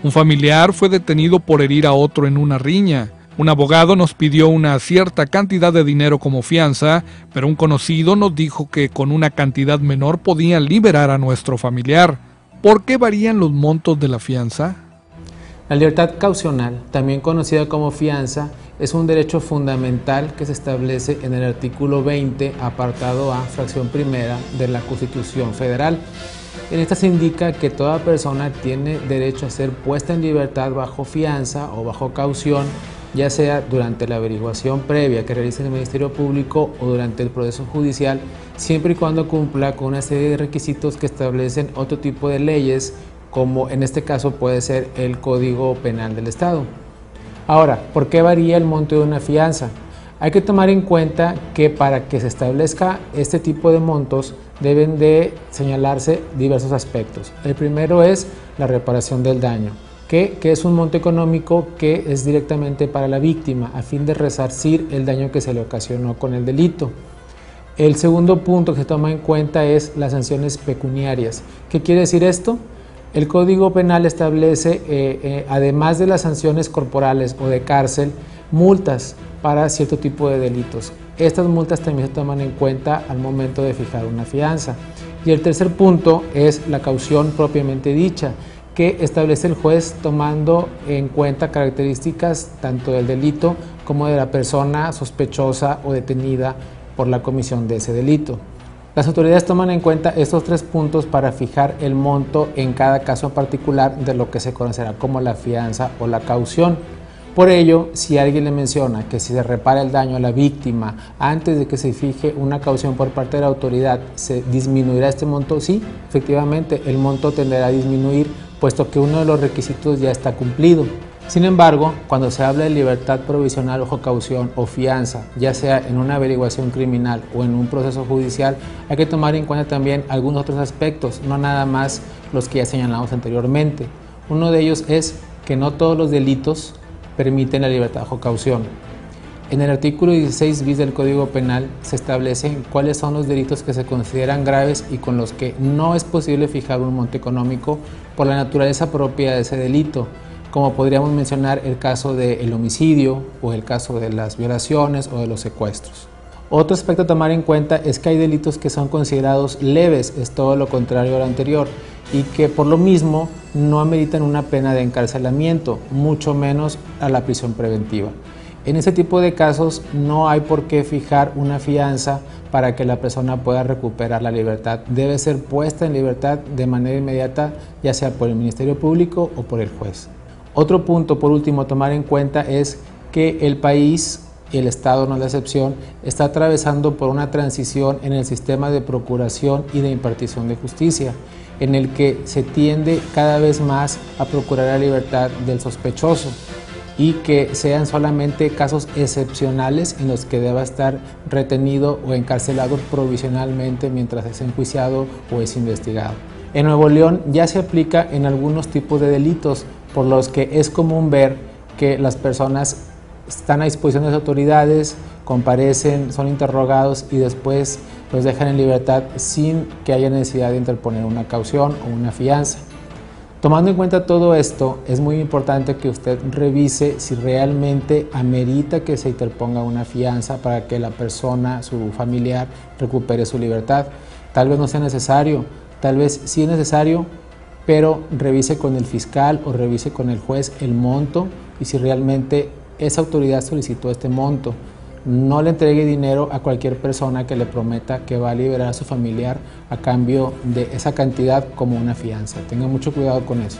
Un familiar fue detenido por herir a otro en una riña. Un abogado nos pidió una cierta cantidad de dinero como fianza, pero un conocido nos dijo que con una cantidad menor podían liberar a nuestro familiar. ¿Por qué varían los montos de la fianza? La libertad caucional, también conocida como fianza, es un derecho fundamental que se establece en el artículo 20, apartado A, fracción primera de la Constitución Federal. En esta se indica que toda persona tiene derecho a ser puesta en libertad bajo fianza o bajo caución, ya sea durante la averiguación previa que realice el Ministerio Público o durante el proceso judicial, siempre y cuando cumpla con una serie de requisitos que establecen otro tipo de leyes, como en este caso puede ser el Código Penal del Estado. Ahora, ¿por qué varía el monto de una fianza? Hay que tomar en cuenta que para que se establezca este tipo de montos deben de señalarse diversos aspectos. El primero es la reparación del daño, que es un monto económico que es directamente para la víctima a fin de resarcir el daño que se le ocasionó con el delito. El segundo punto que se toma en cuenta es las sanciones pecuniarias. ¿Qué quiere decir esto? El Código Penal establece, además de las sanciones corporales o de cárcel, multas para cierto tipo de delitos. Estas multas también se toman en cuenta al momento de fijar una fianza. Y el tercer punto es la caución propiamente dicha, que establece el juez tomando en cuenta características tanto del delito como de la persona sospechosa o detenida por la comisión de ese delito. Las autoridades toman en cuenta estos tres puntos para fijar el monto en cada caso particular de lo que se conocerá como la fianza o la caución. Por ello, si alguien le menciona que si se repara el daño a la víctima antes de que se fije una caución por parte de la autoridad, ¿se disminuirá este monto? Sí, efectivamente, el monto tenderá a disminuir, puesto que uno de los requisitos ya está cumplido. Sin embargo, cuando se habla de libertad provisional bajo caución o fianza, ya sea en una averiguación criminal o en un proceso judicial, hay que tomar en cuenta también algunos otros aspectos, no nada más los que ya señalamos anteriormente. Uno de ellos es que no todos los delitos permiten la libertad bajo caución. En el artículo 16 bis del Código Penal se establecen cuáles son los delitos que se consideran graves y con los que no es posible fijar un monto económico por la naturaleza propia de ese delito, como podríamos mencionar el caso del homicidio o el caso de las violaciones o de los secuestros. Otro aspecto a tomar en cuenta es que hay delitos que son considerados leves, es todo lo contrario a lo anterior, y que por lo mismo no ameritan una pena de encarcelamiento, mucho menos a la prisión preventiva. En ese tipo de casos no hay por qué fijar una fianza para que la persona pueda recuperar la libertad. Debe ser puesta en libertad de manera inmediata, ya sea por el Ministerio Público o por el juez. Otro punto, por último, a tomar en cuenta es que el país, y el Estado no es la excepción, está atravesando por una transición en el sistema de procuración y de impartición de justicia, en el que se tiende cada vez más a procurar la libertad del sospechoso y que sean solamente casos excepcionales en los que deba estar retenido o encarcelado provisionalmente mientras es enjuiciado o es investigado. En Nuevo León ya se aplica en algunos tipos de delitos, por los que es común ver que las personas están a disposición de las autoridades, comparecen, son interrogados y después los dejan en libertad sin que haya necesidad de interponer una caución o una fianza. Tomando en cuenta todo esto, es muy importante que usted revise si realmente amerita que se interponga una fianza para que la persona, su familiar, recupere su libertad. Tal vez no sea necesario, tal vez sí es necesario, pero revise con el fiscal o revise con el juez el monto y si realmente esa autoridad solicitó este monto. No le entregue dinero a cualquier persona que le prometa que va a liberar a su familiar a cambio de esa cantidad como una fianza. Tenga mucho cuidado con eso.